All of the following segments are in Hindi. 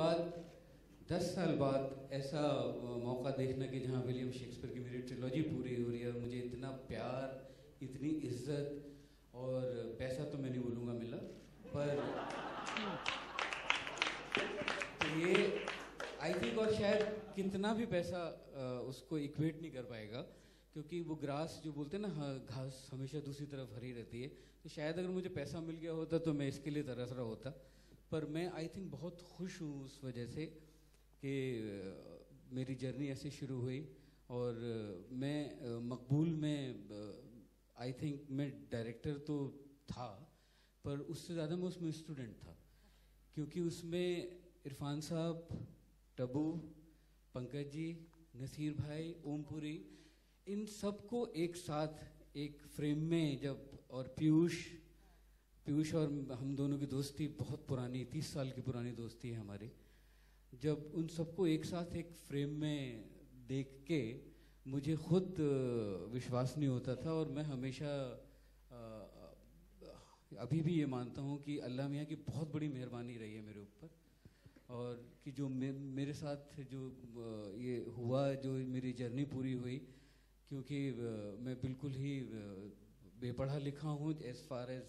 बाद 10 साल बाद ऐसा मौका देखना कि जहाँ विलियम शेक्सपियर की मेरी ट्रिलॉजी पूरी हो रही है और मुझे इतना प्यार, इतनी इज्जत और पैसा तो मैं नहीं बोलूँगा मिला, पर तो ये आई थिंक, और शायद कितना भी पैसा उसको इक्वेट नहीं कर पाएगा, क्योंकि वो ग्रास जो बोलते हैं ना, घास हमेशा दूसरी तरफ हरी रहती है। तो शायद अगर मुझे पैसा मिल गया होता तो मैं इसके लिए तरस रहा होता, पर मैं आई थिंक बहुत खुश हूँ उस वजह से कि मेरी जर्नी ऐसे शुरू हुई। और मैं मकबूल में आई थिंक मैं डायरेक्टर तो था, पर उससे ज़्यादा मैं उसमें स्टूडेंट था, क्योंकि उसमें इरफान साहब, टबू, पंकज जी, नसीर भाई, ओमपुरी, इन सबको एक साथ एक फ्रेम में जब, और पीयूष और हम दोनों की दोस्ती बहुत पुरानी, 30 साल की पुरानी दोस्ती है हमारी, जब उन सबको एक साथ एक फ्रेम में देख के मुझे खुद विश्वास नहीं होता था। और मैं हमेशा अभी भी ये मानता हूँ कि अल्लाह मियाँ की बहुत बड़ी मेहरबानी रही है मेरे ऊपर, और कि जो मेरे साथ जो ये हुआ, जो मेरी जर्नी पूरी हुई, क्योंकि मैं बिल्कुल ही बेपढ़ा लिखा हूँ as far as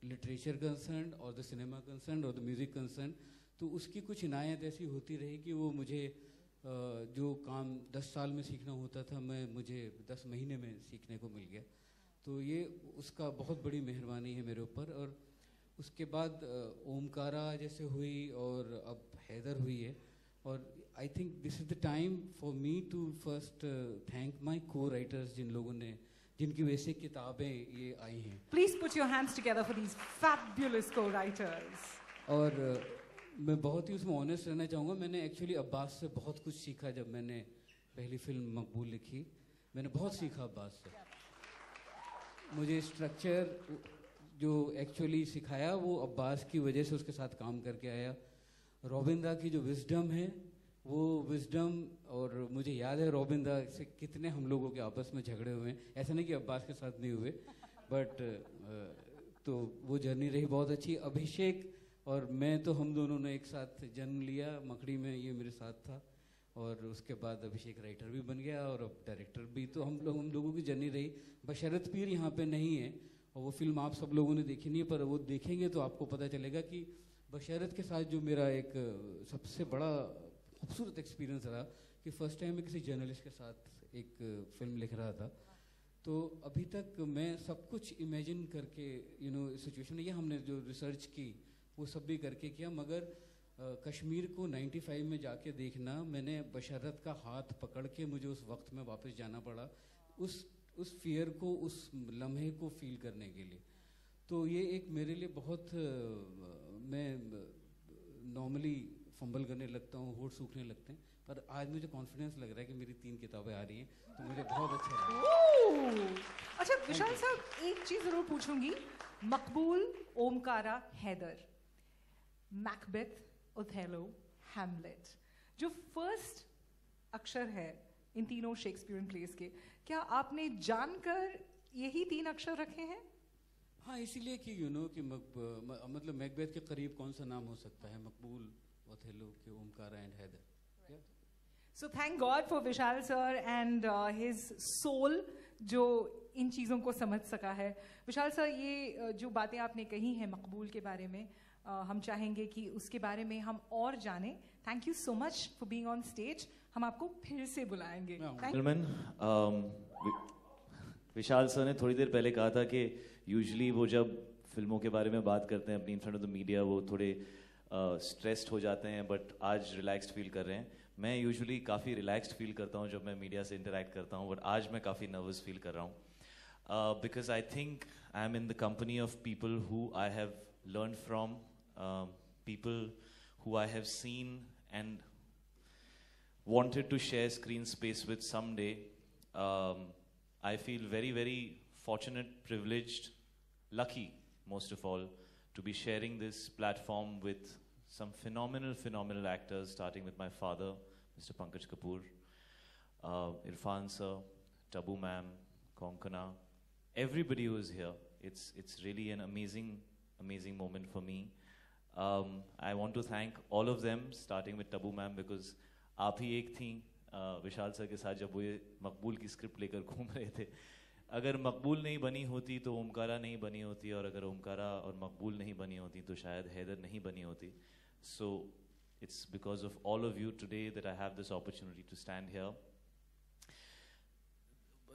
literature concern और द सिनेमा कंसर्न और द म्यूज़िक कंसर्न। तो उसकी कुछ इनायत ऐसी होती रही कि वो मुझे जो काम 10 साल में सीखना होता था, मुझे 10 महीने में सीखने को मिल गया। तो ये उसका बहुत बड़ी मेहरबानी है मेरे ऊपर। और उसके बाद ओमकारा जैसे हुई और अब हैदर हुई है, और I think this is the time for me to first thank my cowriters, जिनकी वजह से किताबें ये आई हैं। Please put your hands together for these fabulous cowriters. और मैं बहुत ही उसमें ऑनेस्ट रहना चाहूँगा। मैंने एक्चुअली अब्बास से बहुत कुछ सीखा। जब मैंने पहली फिल्म मकबूल लिखी, मैंने बहुत सीखा अब्बास से। मुझे स्ट्रक्चर जो एक्चुअली सिखाया वो अब्बास की वजह से उसके साथ काम करके आया। रोबिंदा की जो विजडम है, वो विजडम, और मुझे याद है रोबिंदा से कितने हम लोगों के आपस में झगड़े हुए हैं। ऐसा नहीं कि अब्बास के साथ नहीं हुए, बट तो वो जर्नी रही बहुत अच्छी। अभिषेक और मैं तो हम दोनों ने एक साथ जन्म लिया मकड़ी में, ये मेरे साथ था, और उसके बाद अभिषेक राइटर भी बन गया और अब डायरेक्टर भी। तो हम लोगों की जर्नी रही। बशरत पीर यहाँ पे नहीं है, और वो फिल्म आप सब लोगों ने देखी नहीं है, पर वो देखेंगे तो आपको पता चलेगा कि बशरत के साथ जो मेरा एक सबसे बड़ा खूबसूरत एक्सपीरियंस रहा कि फ़र्स्ट टाइम मैं किसी जर्नलिस्ट के साथ एक फिल्म लिख रहा था। तो अभी तक मैं सब कुछ इमेजिन करके सिचुएशन, ये हमने जो रिसर्च की वो सब भी करके किया, मगर कश्मीर को 95 में जाके देखना, मैंने बशरत का हाथ पकड़ के मुझे उस वक्त में वापस जाना पड़ा, उस फियर को, उस लम्हे को फील करने के लिए। तो ये एक मेरे लिए बहुत मैं नॉर्मली फंबल करने लगता हूँ, होठ सूखने लगते हैं, पर आज मुझे कॉन्फिडेंस लग रहा है कि मेरी 3 किताबें आ रही हैं, तो मुझे बहुत अच्छा लग रहा है। अच्छा विशाल साहब, एक चीज जरूर पूछूंगी। Maqbool, Omkara, Haider, Macbeth, Othello, Hamlet, जो फर्स्ट अक्षर है इन तीनों शेक्सपियरियन प्लेस के, क्या आपने जानकर यही 3 अक्षर रखे हैं? हाँ, इसीलिए कि कि मतलब मैकबेथ के करीब कौन सा नाम हो सकता है, मकबूल, ओथेलो के Omkara and Haider. So thank God for Vishal sir and his soul जो इन चीज़ों को समझ सका है। विशाल सर, ये जो बातें आपने कही हैं मकबूल के बारे में, हम चाहेंगे कि उसके बारे में हम और जानें। Thank you so much for being on stage. हम आपको फिर से बुलाएंगे। विशाल सर ने थोड़ी देर पहले कहा था कि यूजुअली वो जब फिल्मों के बारे में बात करते हैं अपनी in front of the media, वो थोड़े स्ट्रेस्ड हो जाते हैं, बट आज रिलैक्स्ड फील कर रहे हैं। मैं यूजुअली काफ़ी रिलैक्स्ड फील करता हूँ जब मैं मीडिया से इंटरेक्ट करता हूँ, बट आज मैं काफ़ी नर्वस फील कर रहा हूँ, because I think I am in the company of people who I have learn from, people who I have seen and wanted to share screen space with someday. I feel very, very fortunate, privileged, lucky, most of all, to be sharing this platform with some phenomenal actors, starting with my father, Mr. Pankaj Kapoor, Irfan sir, Tabu ma'am, Konkana, everybody who is here. It's really an amazing moment for me. I want to thank all of them, starting with Tabu ma'am, because आप ही एक थी विशाल सर के साथ जब वो ये मकबूल की स्क्रिप्ट लेकर घूम रहे थे. अगर मकबूल नहीं बनी होती तो ओमकारा नहीं बनी होती, और अगर ओमकारा और मकबूल नहीं बनी होती तो शायद हैदर नहीं बनी होती. So it's because of all of you today that I have this opportunity to stand here.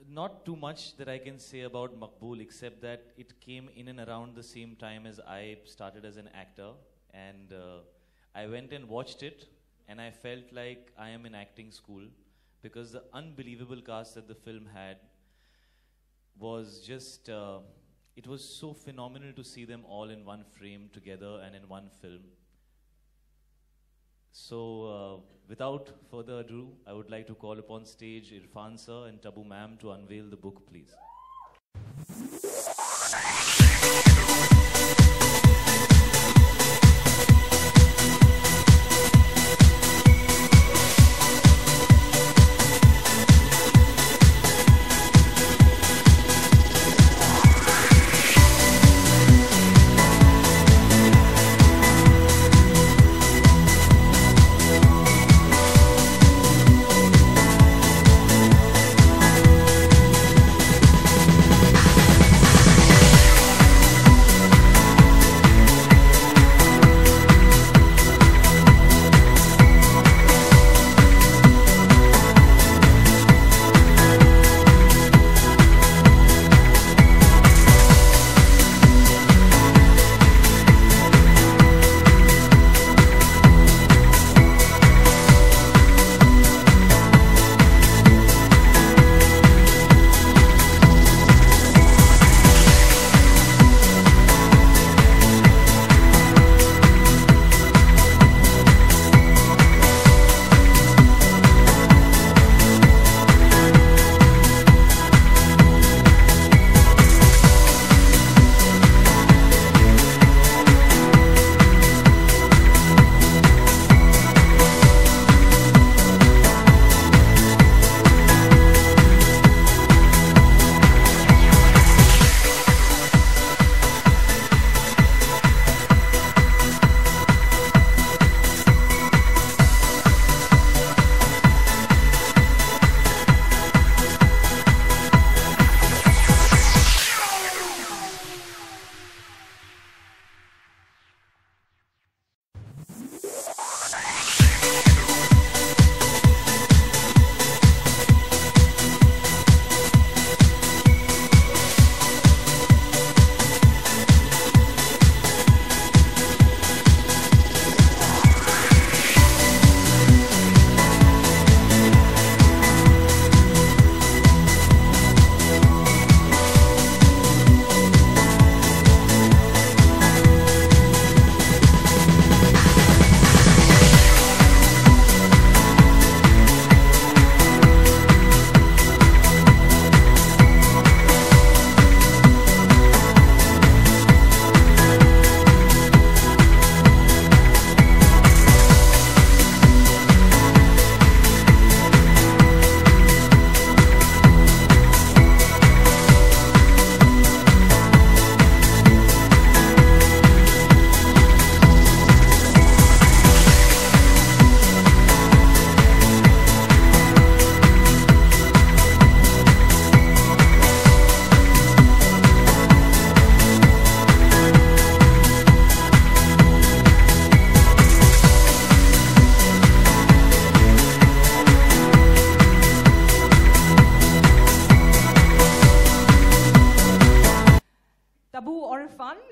Not too much that I can say about Maqbool, except that it came in and around the same time as I started as an actor, and I went and watched it, and I felt like I am in acting school, because the unbelievable cast that the film had was just, it was so phenomenal to see them all in one frame together and in one film. So, without further ado, I would like to call upon stage Irfan sir and Tabu ma'am to unveil the book, please.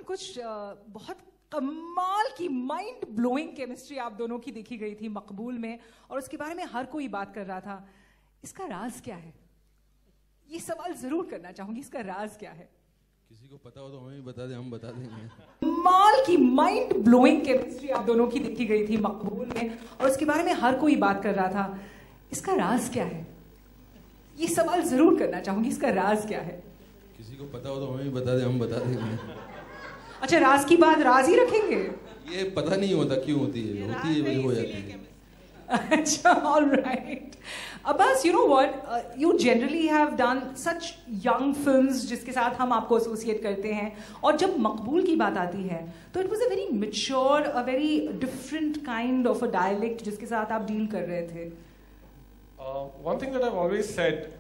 कुछ बहुत कमाल की माइंड ब्लोइंग केमिस्ट्री आप दोनों की देखी गई थी मकबूल में, और उसके बारे में हर कोई बात कर रहा था। इसका राज क्या है? ये सवाल जरूर करना चाहूंगी, इसका राज क्या है? किसी को पता हो तो हमें भी बता दे, हम बता देंगे। कमाल की माइंड ब्लोइंग केमिस्ट्री आप दोनों की देखी गई थी मकबूल में, और उसके बारे में हर कोई बात कर रहा था। इसका राज क्या है? ये सवाल जरूर करना चाहूंगी, इसका राज क्या है? किसी को पता हो तो हमें भी बता दे, हम बता देंगे। अच्छा, राज की बात राज ही रखेंगे? ये पता नहीं होता क्यों होती है, होती है, हो जाती है। All right. Abbas, you know what? You generally have done such young films जिसके साथ हम आपको associate करते हैं. और जब मकबूल की बात आती है, तो it was a very mature, a very different kind of a dialect जिसके साथ आप deal कर रहे थे. One thing that I've always said,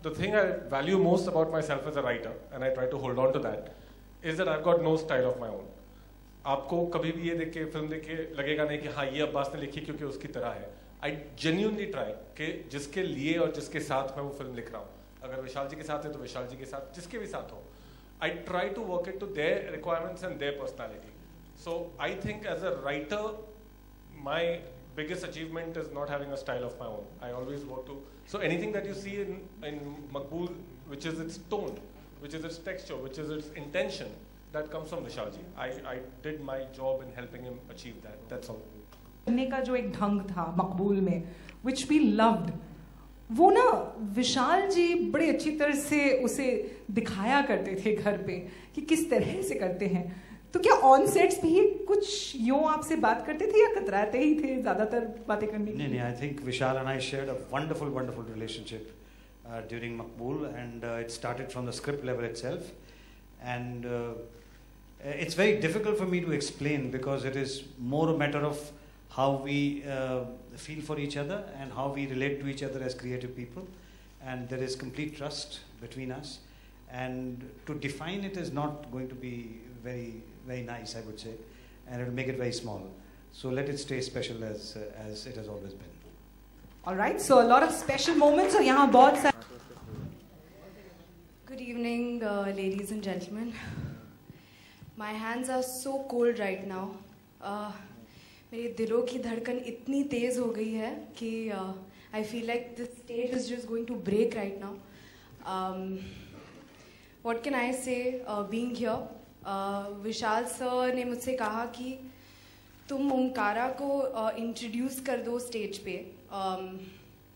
the thing I value most about myself as a writer, and I try to hold on to that, is that I've got no style of my own. आपको कभी भी ये देख के फिल्म देख के लगेगा नहीं कि हाँ ये अब्बास ने लिखी क्योंकि उसकी तरह है. I genuinely try कि जिसके लिए और जिसके साथ मैं वो फिल्म लिख रहा हूँ, अगर विशाल जी के साथ है तो विशाल जी के साथ, जिसके भी साथ हो, I try to work it to their requirements and their personality. So I think as a writer, my biggest achievement is not having a style of my own. I always work to, so anything that you see in Maqbool, which is its tone, which is its texture, which is its intention, that comes from Vishal ji. I did my job in helping him achieve that. That's all. करने का जो एक ढंग था मकबूल में, which we loved, वो ना विशाल जी बड़े अच्छी तरह से उसे दिखाया करते थे घर पे कि किस तरह से करते हैं. तो क्या ऑन सेट्स भी कुछ यूं आपसे बात करते थे या कतराते ही थे ज्यादातर बातें करने के लिए? नहीं, I think Vishal and I shared a wonderful relationship during Maqbool, and it started from the script level itself, and it's very difficult for me to explain because it is more a matter of how we feel for each other and how we relate to each other as creative people, and there is complete trust between us, and to define it is not going to be very nice, I would say, and it will make it very small. So let it stay special as it has always been. All right, so a lot of special moments. और यहाँ बहुत सारे. Good evening, ladies and gentlemen. My hands are so cold right now. मेरे दिलों की धड़कन इतनी तेज हो गई है कि I feel like this stage is just going to break right now. What can I say? Being here, Vishal sir ने मुझसे कहा कि तुम ओमकारा को इंट्रोड्यूस कर दो स्टेज पे.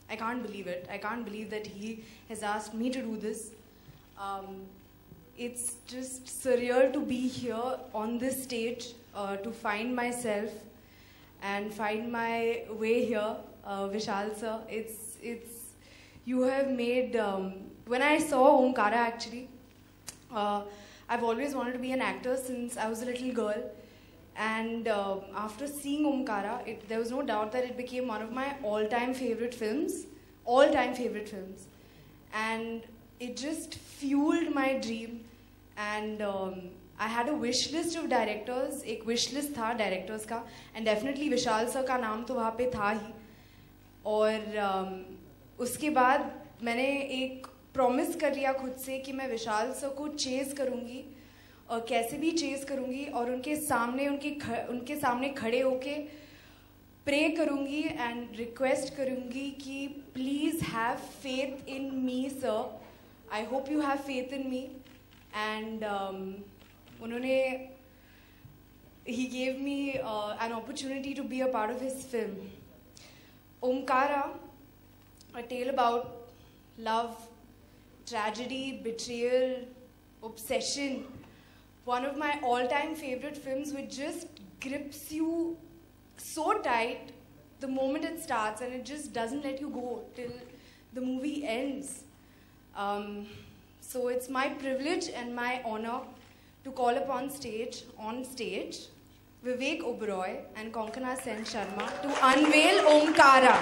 I can't believe it. I can't believe that he has asked me to do this. It's just surreal to be here on this stage, to find myself and find my way here. Vishal sir, you have made, when I saw Omkara actually, I've always wanted to be an actor since I was a little girl, and after seeing Omkara, there was no doubt that it became one of my all-time favorite films, and it just fueled my dream. And I had a wish list of directors, एक wish list था directors का, and definitely विशाल सर का नाम तो वहाँ पे था ही. और उसके बाद मैंने एक promise कर लिया खुद से कि मैं विशाल सर को chase करूँगी, और कैसे भी chase करूँगी, और उनके सामने खड़े होके pray करूँगी and request करूँगी कि please have faith in me, sir. I hope you have faith in me. And he gave me an opportunity to be a part of his film. Omkara, a tale about love, tragedy, betrayal, obsession. One of my all-time favorite films, which just grips you so tight the moment it starts, and it just doesn't let you go till the movie ends. So it's my privilege and my honor to call upon on stage, Vivek Oberoi and Konkana Sen Sharma to unveil Omkara.